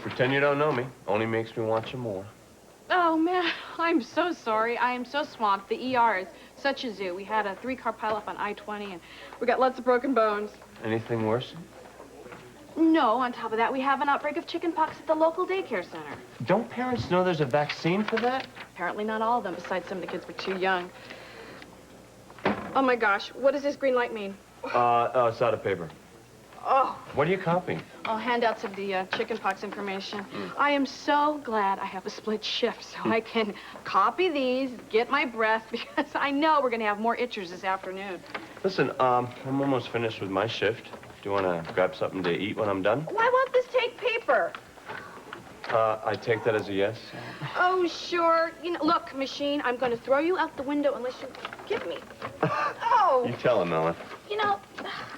pretend you don't know me. Only makes me want you more. Oh, man, I'm so sorry. I am so swamped. The ER is such a zoo. We had a 3-car pileup on I-20, and we got lots of broken bones. Anything worse? No, on top of that, we have an outbreak of chickenpox at the local daycare center. Don't parents know there's a vaccine for that? Apparently not all of them. Besides, some of the kids were too young. Oh, my gosh. What does this green light mean? Oh, it's out of paper. Oh. What are you copying? I'll hand out some of the chickenpox information. I am so glad I have a split shift so I can copy these, get my breath, because I know we're going to have more itchers this afternoon. Listen, I'm almost finished with my shift. Do you want to grab something to eat when I'm done? Why won't this take paper? I take that as a yes. Oh, sure. You know, look, machine, I'm going to throw you out the window unless you give me. Oh! You tell him, Ellen. You know,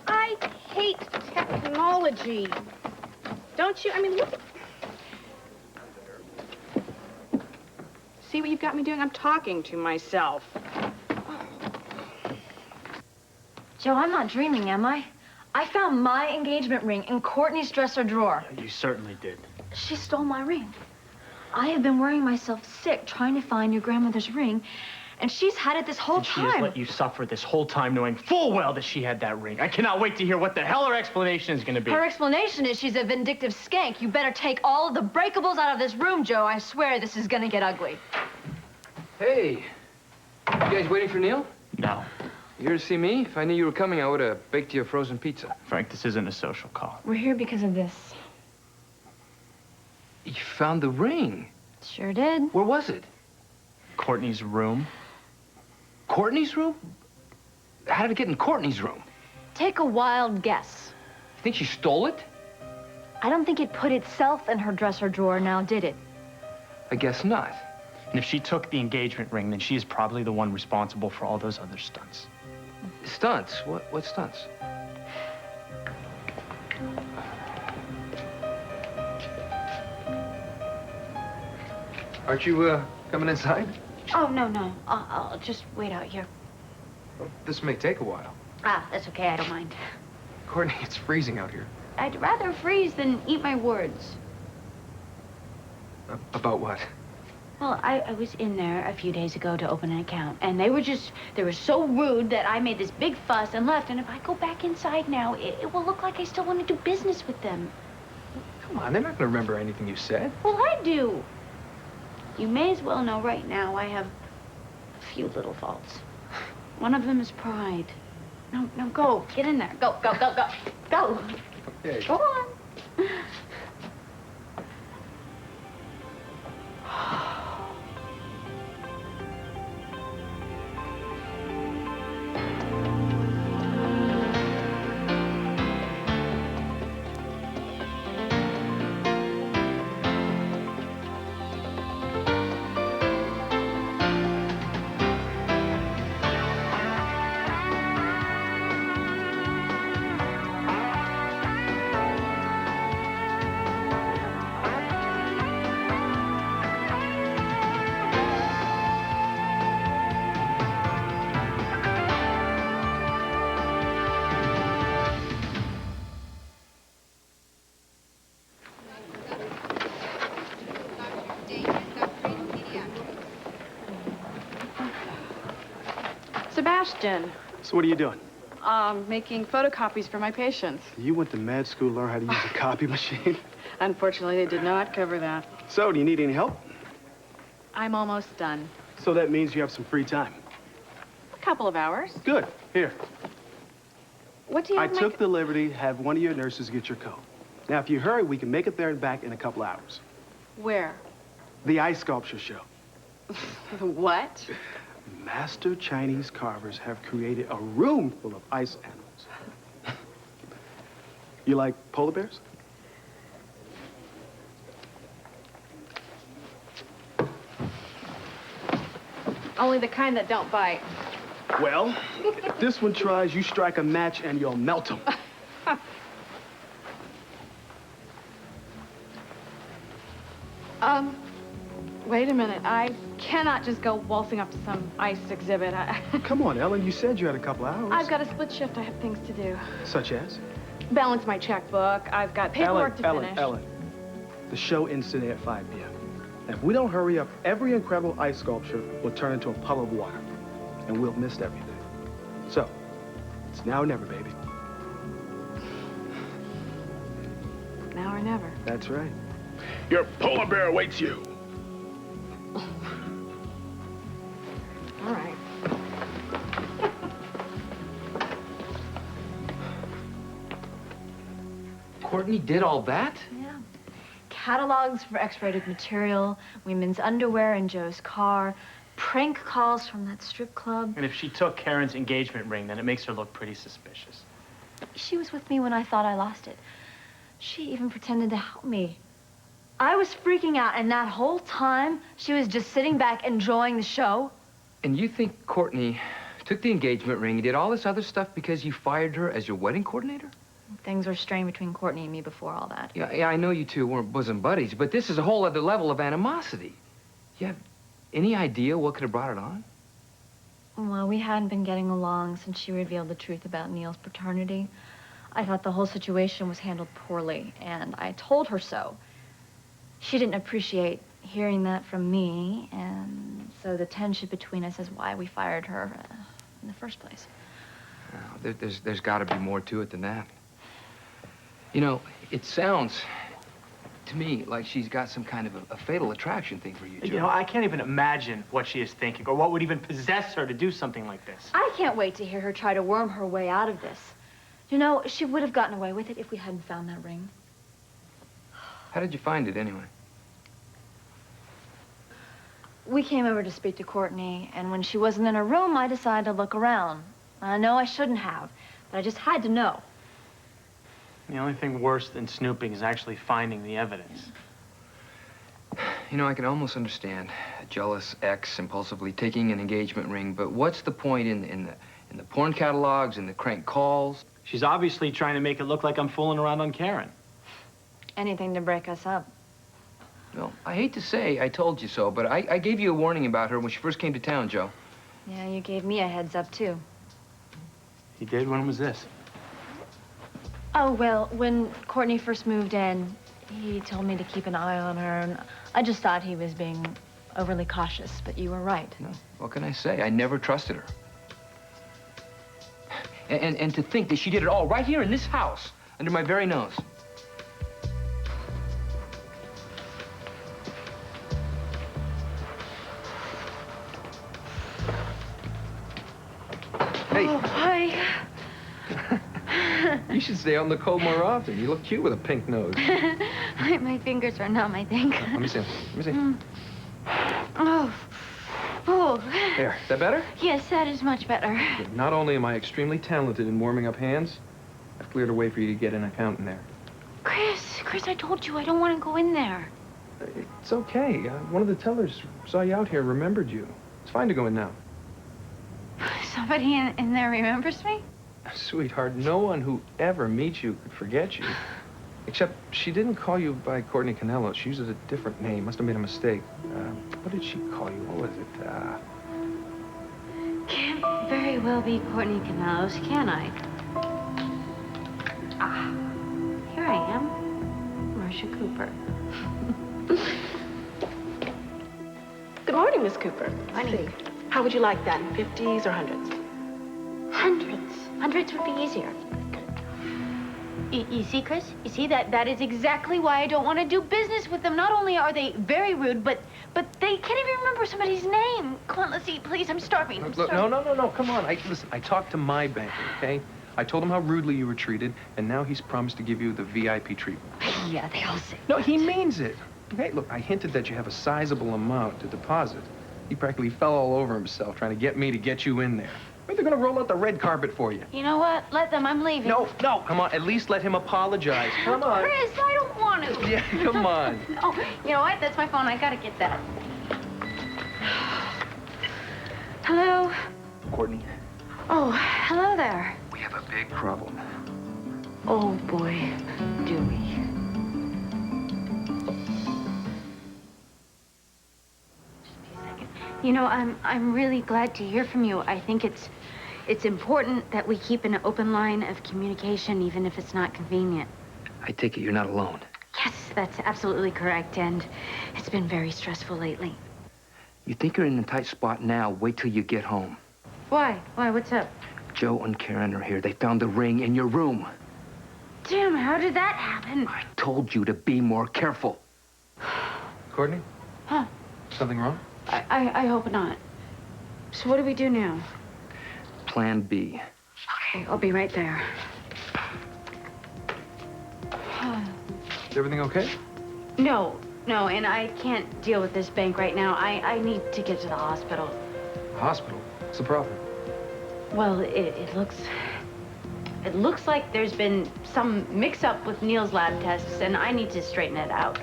I hate technology. Don't you? I mean, look. See what you've got me doing? I'm talking to myself. Joe, I'm not dreaming, am I? I found my engagement ring in Courtney's dresser drawer. You certainly did. She stole my ring. I have been worrying myself sick trying to find your grandmother's ring, and she's had it this whole And time. she has let you suffer this whole time knowing full well that she had that ring. I cannot wait to hear what the hell her explanation is going to be. Her explanation is she's a vindictive skank. You better take all of the breakables out of this room, Joe. I swear this is gonna get ugly. Hey, you guys waiting for Neil? No. You here to see me? If I knew you were coming, I would have baked you a frozen pizza. Frank, this isn't a social call. We're here because of this. You found the ring. Sure did. Where was it? Courtney's room. Courtney's room? How did it get in Courtney's room? Take a wild guess. You think she stole it? I don't think it put itself in her dresser drawer now, did it? I guess not. And if she took the engagement ring, then she is probably the one responsible for all those other stunts. Stunts? What stunts? Aren't you, coming inside? Oh, no. I'll just wait out here. Well, this may take a while. Ah, that's okay. I don't mind. Courtney, it's freezing out here. I'd rather freeze than eat my words. About what? Well, I was in there a few days ago to open an account, and they were so rude that I made this big fuss and left, and if I go back inside now, it will look like I still want to do business with them. Come on, they're not going to remember anything you said. Well, I do. You may as well know right now I have a few little faults. One of them is pride. No, go. Get in there. Go. Go. Okay. Go on. Sebastian, So what are you doing? making photocopies for my patients. You went to med school to learn how to use a copy machine? Unfortunately, they did not cover that. So, do you need any help? I'm almost done. So that means you have some free time. A couple of hours. Good. Here. What do you I have took the liberty to have one of your nurses get your coat. Now, if you hurry, we can make it there and back in a couple hours. Where? The ice sculpture show. The what? Master Chinese carvers have created a room full of ice animals. You like polar bears? Only the kind that don't bite. Well, if this one tries, you strike a match and you'll melt them. Wait a minute. I cannot just go waltzing up to some ice exhibit. Come on, Ellen. You said you had a couple hours. I've got a split shift. I have things to do. Such as? Balance my checkbook. I've got paperwork to finish. Ellen. The show ends today at 5 p.m. And if we don't hurry up, every incredible ice sculpture will turn into a puddle of water. And we'll miss everything. So, it's now or never, baby. Now or never. That's right. Your polar bear awaits you. All right. Courtney did all that? Yeah. Catalogs for X-rated material, women's underwear in Joe's car, prank calls from that strip club. And if she took Karen's engagement ring, then it makes her look pretty suspicious. She was with me when I thought I lost it. She even pretended to help me. I was freaking out, and that whole time, she was just sitting back enjoying the show. And you think Courtney took the engagement ring and did all this other stuff because you fired her as your wedding coordinator? Things were strained between Courtney and me before all that. Yeah, I know you two weren't bosom buddies, but this is a whole other level of animosity. You have any idea what could have brought it on? Well, we hadn't been getting along since she revealed the truth about Neil's paternity. I thought the whole situation was handled poorly, and I told her so. She didn't appreciate hearing that from me, and so the tension between us is why we fired her in the first place. Well, there's got to be more to it than that. You know, it sounds to me like she's got some kind of a fatal attraction thing for you, Joe. You know, I can't even imagine what she is thinking or what would even possess her to do something like this. I can't wait to hear her try to worm her way out of this. You know, she would have gotten away with it if we hadn't found that ring. How did you find it, anyway? We came over to speak to Courtney, and when she wasn't in her room, I decided to look around. I know I shouldn't have, but I just had to know. The only thing worse than snooping is actually finding the evidence. You know, I can almost understand a jealous ex impulsively taking an engagement ring, but what's the point in the porn catalogs and the crank calls? She's obviously trying to make it look like I'm fooling around on Karen. Anything to break us up. Well, I hate to say I told you so, but I gave you a warning about her when she first came to town, Joe. Yeah, you gave me a heads up, too. He did? When was this? Oh, well, when Courtney first moved in, he told me to keep an eye on her, and I just thought he was being overly cautious, but you were right. No, what can I say? I never trusted her. And to think that she did it all right here in this house, under my very nose. Hey. Oh, hi. You should stay out in the cold more often. You look cute with a pink nose. My fingers are numb, I think. Let me see. Let me see. Oh. Oh. There. Is that better? Yes, that is much better. Not only am I extremely talented in warming up hands, I've cleared a way for you to get an account in there. Chris, I told you I don't want to go in there. It's okay. One of the tellers saw you out here, remembered you. It's fine to go in now. Somebody in there remembers me? Sweetheart, no one who ever meets you could forget you. Except she didn't call you by Courtney Canello. She uses a different name. Must have made a mistake. What did she call you? What was it? Can't very well be Courtney Canals, can I? Ah, here I am, Marcia Cooper. Good morning, Miss Cooper. Morning. How would you like that, 50s or 100s? Hundreds. Hundreds would be easier. You see, Chris? You see, that is exactly why I don't want to do business with them. Not only are they very rude, but they can't even remember somebody's name. Come on, let's eat, please. I'm starving. I'm Look, starving. no, come on. Listen, I talked to my banker, okay? I told him how rudely you were treated, and now he's promised to give you the VIP treatment. Yeah, they all say. No, he means it. Okay, look, I hinted that you have a sizable amount to deposit. He practically fell all over himself trying to get me to get you in there. They're gonna roll out the red carpet for you. You know what? Let them. I'm leaving. No, come on, at least let him apologize. Come on. Chris, I don't want to. Yeah, come on. Oh, you know what? That's my phone. I gotta get that. Hello? Courtney, Oh, hello there. we have a big problem. Oh, boy, do we. Just be a second. You know, I'm really glad to hear from you. I think it's important that we keep an open line of communication, even if it's not convenient. I take it you're not alone. Yes, that's absolutely correct, and it's been very stressful lately. You think you're in a tight spot now. Wait till you get home. Why? Why? What's up? Joe and Karen are here. They found the ring in your room. Jim, how did that happen? I told you to be more careful. Courtney? Huh? Something wrong? I hope not. So what do we do now? Plan B. Okay, I'll be right there. Is everything okay? No, and I can't deal with this bank right now. I need to get to the hospital. Hospital? What's the problem? Well, it looks like there's been some mix-up with Neil's lab tests, and I need to straighten it out.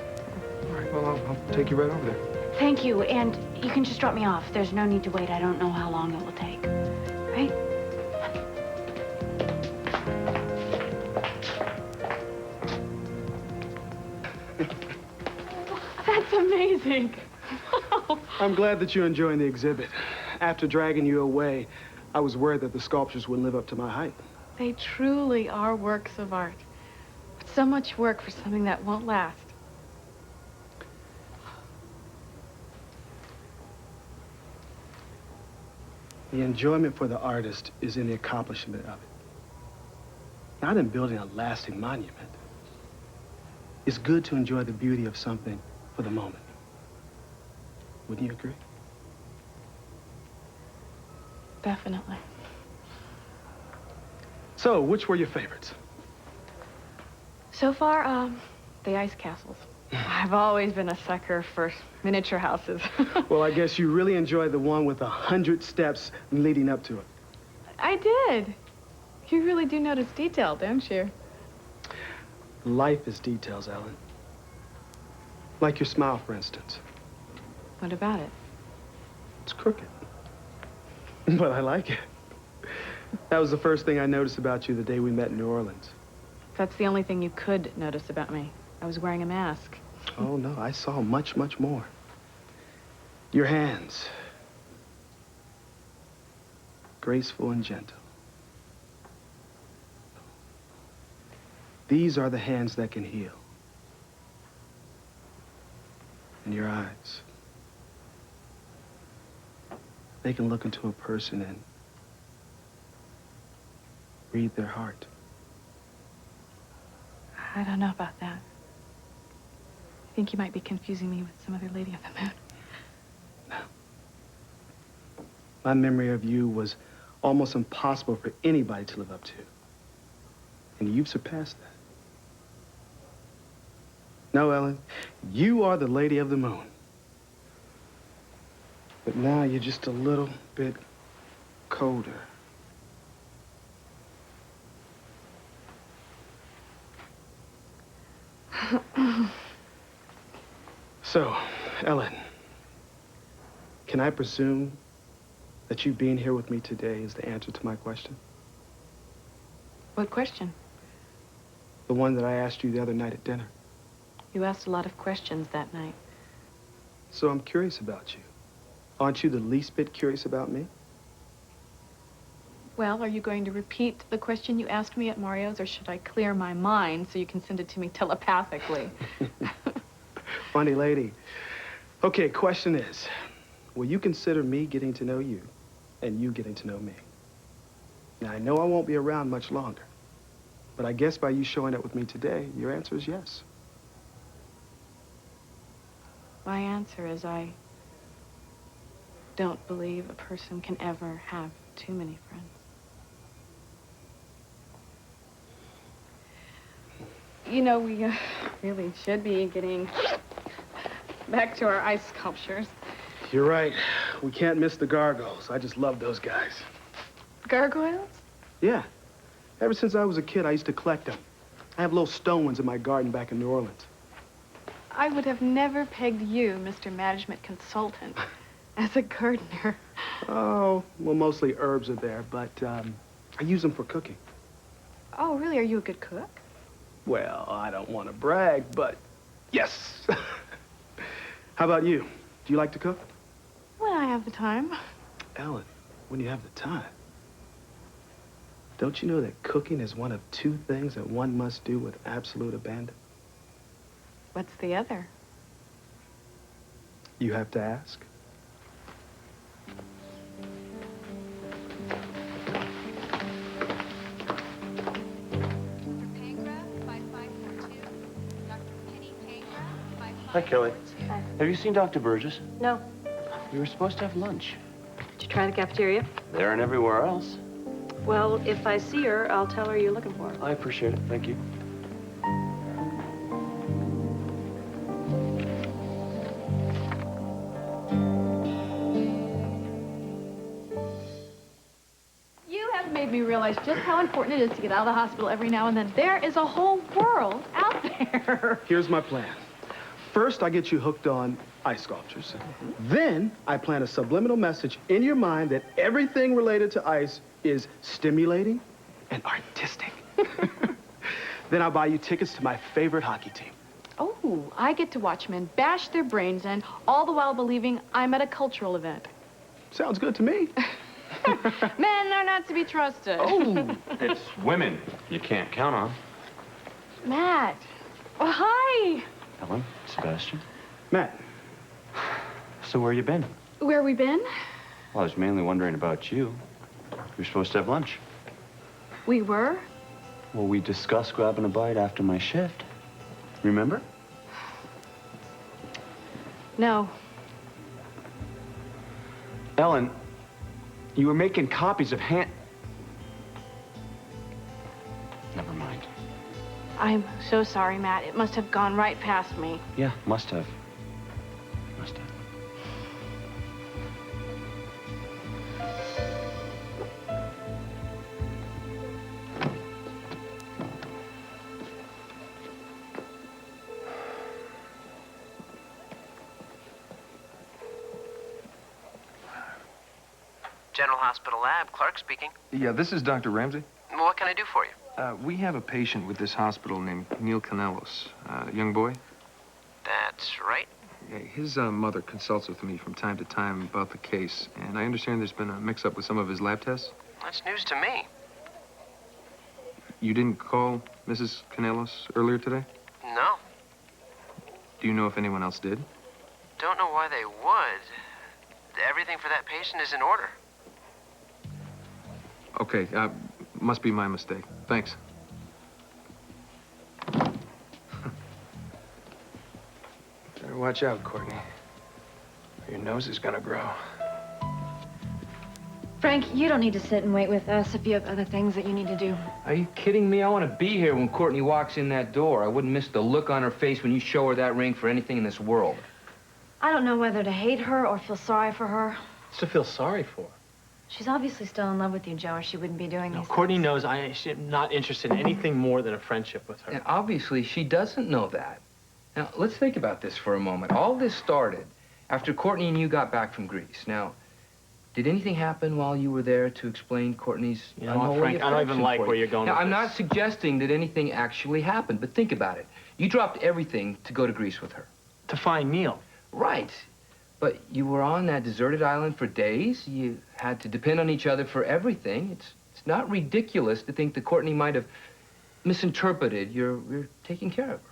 All right, well, I'll take you right over there. Thank you, and you can just drop me off. There's no need to wait. I don't know how long it will take. Right? That's amazing. I'm glad that you're enjoying the exhibit. After dragging you away, I was worried that the sculptures wouldn't live up to my hype. They truly are works of art. But so much work for something that won't last. The enjoyment for the artist is in the accomplishment of it, not in building a lasting monument. It's good to enjoy the beauty of something for the moment. Wouldn't you agree? Definitely. So, which were your favorites? So far, the ice castles. I've always been a sucker for miniature houses. Well, I guess you really enjoyed the one with 100 steps leading up to it. I did. You really do notice detail, don't you? Life is details, Ellen. Like your smile, for instance. What about it? It's crooked. But I like it. That was the first thing I noticed about you the day we met in New Orleans. That's the only thing you could notice about me. I was wearing a mask. Oh, no, I saw much, much more. Your hands. Graceful and gentle. These are the hands that can heal. And your eyes. They can look into a person and read their heart. I don't know about that. I think you might be confusing me with some other lady on the moon. No. My memory of you was almost impossible for anybody to live up to. And you've surpassed that. No, Ellen, you are the lady of the moon. But now you're just a little bit colder. So, Ellen, can I presume that you being here with me today is the answer to my question? What question? The one that I asked you the other night at dinner. You asked a lot of questions that night. So I'm curious about you. Aren't you the least bit curious about me? Well, are you going to repeat the question you asked me at Mario's, or should I clear my mind so you can send it to me telepathically? Funny lady. Okay, question is, will you consider me getting to know you and you getting to know me? Now, I know I won't be around much longer, but I guess by you showing up with me today, your answer is yes. My answer is I don't believe a person can ever have too many friends. You know, we really should be getting back to our ice sculptures. You're right. We can't miss the gargoyles. I just love those guys. Gargoyles? Yeah. Ever since I was a kid, I used to collect them. I have little stone ones in my garden back in New Orleans. I would have never pegged you, Mr. Management Consultant, as a gardener. Oh, well, mostly herbs are there, but I use them for cooking. Oh, really? Are you a good cook? Well, I don't want to brag, but yes. How about you? Do you like to cook? When I have the time. Ellen, when you have the time. Don't you know that cooking is one of two things that one must do with absolute abandon? What's the other? You have to ask. Hi, Kelly. Hi. Have you seen Dr. Burgess? No. We were supposed to have lunch. Did you try the cafeteria? There and everywhere else. Well, if I see her, I'll tell her you're looking for her. I appreciate it. Thank you. You have made me realize just how important it is to get out of the hospital every now and then. There is a whole world out there. Here's my plan. First, I get you hooked on ice sculptures. Then, I plant a subliminal message in your mind that everything related to ice is stimulating and artistic. Then I'll buy you tickets to my favorite hockey team. Oh, I get to watch men bash their brains in, all the while believing I'm at a cultural event. Sounds good to me. Men are not to be trusted. Oh, it's women you can't count on. Matt. Oh, hi. Ellen, Sebastian. Matt, So where you been? Where we been? Well, I was mainly wondering about you. We were supposed to have lunch. We were? Well, we discussed grabbing a bite after my shift. Remember? No. Ellen, you were making copies of Never mind. I'm so sorry, Matt. It must have gone right past me. Yeah, must have. Must have. General Hospital Lab, Clark speaking. Yeah, this is Dr. Ramsey. Well, what can I do for you? We have a patient with this hospital named Neil Kanellos, a young boy. That's right. Yeah, his mother consults with me from time to time about the case, and I understand there's been a mix-up with some of his lab tests. That's news to me. You didn't call Mrs. Kanellos earlier today? No. Do you know if anyone else did? Don't know why they would. Everything for that patient is in order. Okay, must be my mistake. Thanks. Better watch out, Courtney. Your nose is gonna grow. Frank, you don't need to sit and wait with us if you have other things that you need to do. Are you kidding me? I want to be here when Courtney walks in that door. I wouldn't miss the look on her face when you show her that ring for anything in this world. I don't know whether to hate her or feel sorry for her. What's to feel sorry for? She's obviously still in love with you, Joe, or she wouldn't be doing No, these Courtney things. knows I am not interested in anything more than a friendship with her. And obviously, she doesn't know that. Now, let's think about this for a moment. All this started after Courtney and you got back from Greece. Now, did anything happen while you were there to explain Courtney's You know what, unholy Frank, I don't even affection like for where you? you're going Now, with I'm this. not suggesting that anything actually happened, but think about it. You dropped everything to go to Greece with her. To find Neil. Right. But you were on that deserted island for days. You had to depend on each other for everything. It's not ridiculous to think that Courtney might have misinterpreted your taking care of her.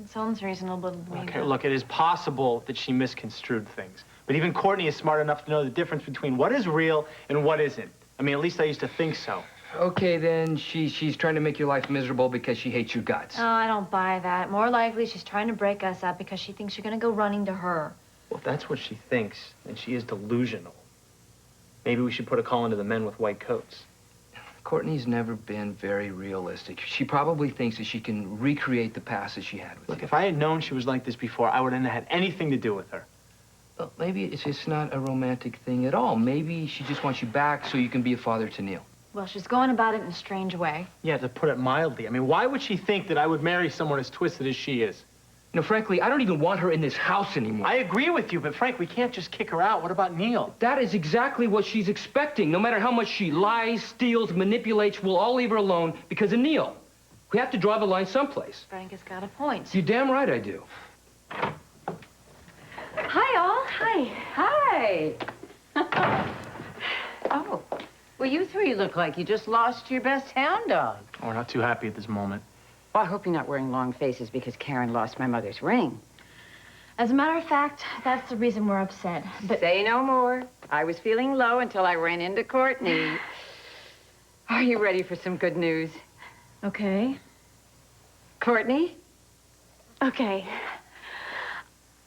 It sounds reasonable to me. Okay, but- look, it is possible that she misconstrued things. But even Courtney is smart enough to know the difference between what is real and what isn't. I mean, at least I used to think so. Okay, then she's trying to make your life miserable because she hates your guts. Oh, I don't buy that. More likely, she's trying to break us up because she thinks you're going to go running to her. Well, if that's what she thinks, then she is delusional. Maybe we should put a call into the men with white coats. Courtney's never been very realistic. She probably thinks that she can recreate the past that she had with Look, you. if I had known she was like this before, I wouldn't have had anything to do with her. Well, maybe it's just not a romantic thing at all. Maybe she just wants you back so you can be a father to Neil. Well, she's going about it in a strange way. Yeah, to put it mildly. I mean, why would she think that I would marry someone as twisted as she is? You know, frankly, I don't even want her in this house anymore. I agree with you, but Frank, we can't just kick her out. What about Neil? That is exactly what she's expecting. No matter how much she lies, steals, manipulates, we'll all leave her alone because of Neil. We have to draw the line someplace. Frank has got a point. You're damn right I do. Hi, all. Hi. Hi. Oh. Well, you three look like you just lost your best hound dog. Oh, we're not too happy at this moment. Well, I hope you're not wearing long faces because Karen lost my mother's ring. As a matter of fact, that's the reason we're upset. But Say no more. I was feeling low until I ran into Courtney. Are you ready for some good news? okay. Courtney? Okay.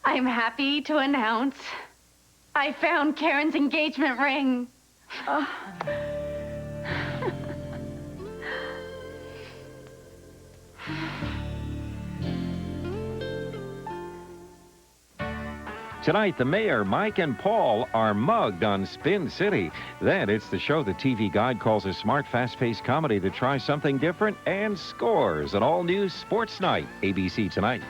I'm happy to announce I found Karen's engagement ring. Oh. Tonight, the mayor, Mike, and Paul are mugged on Spin City. Then it's the show the TV Guide calls a smart, fast-paced comedy that tries something different and scores. An all-new sports night, ABC Tonight.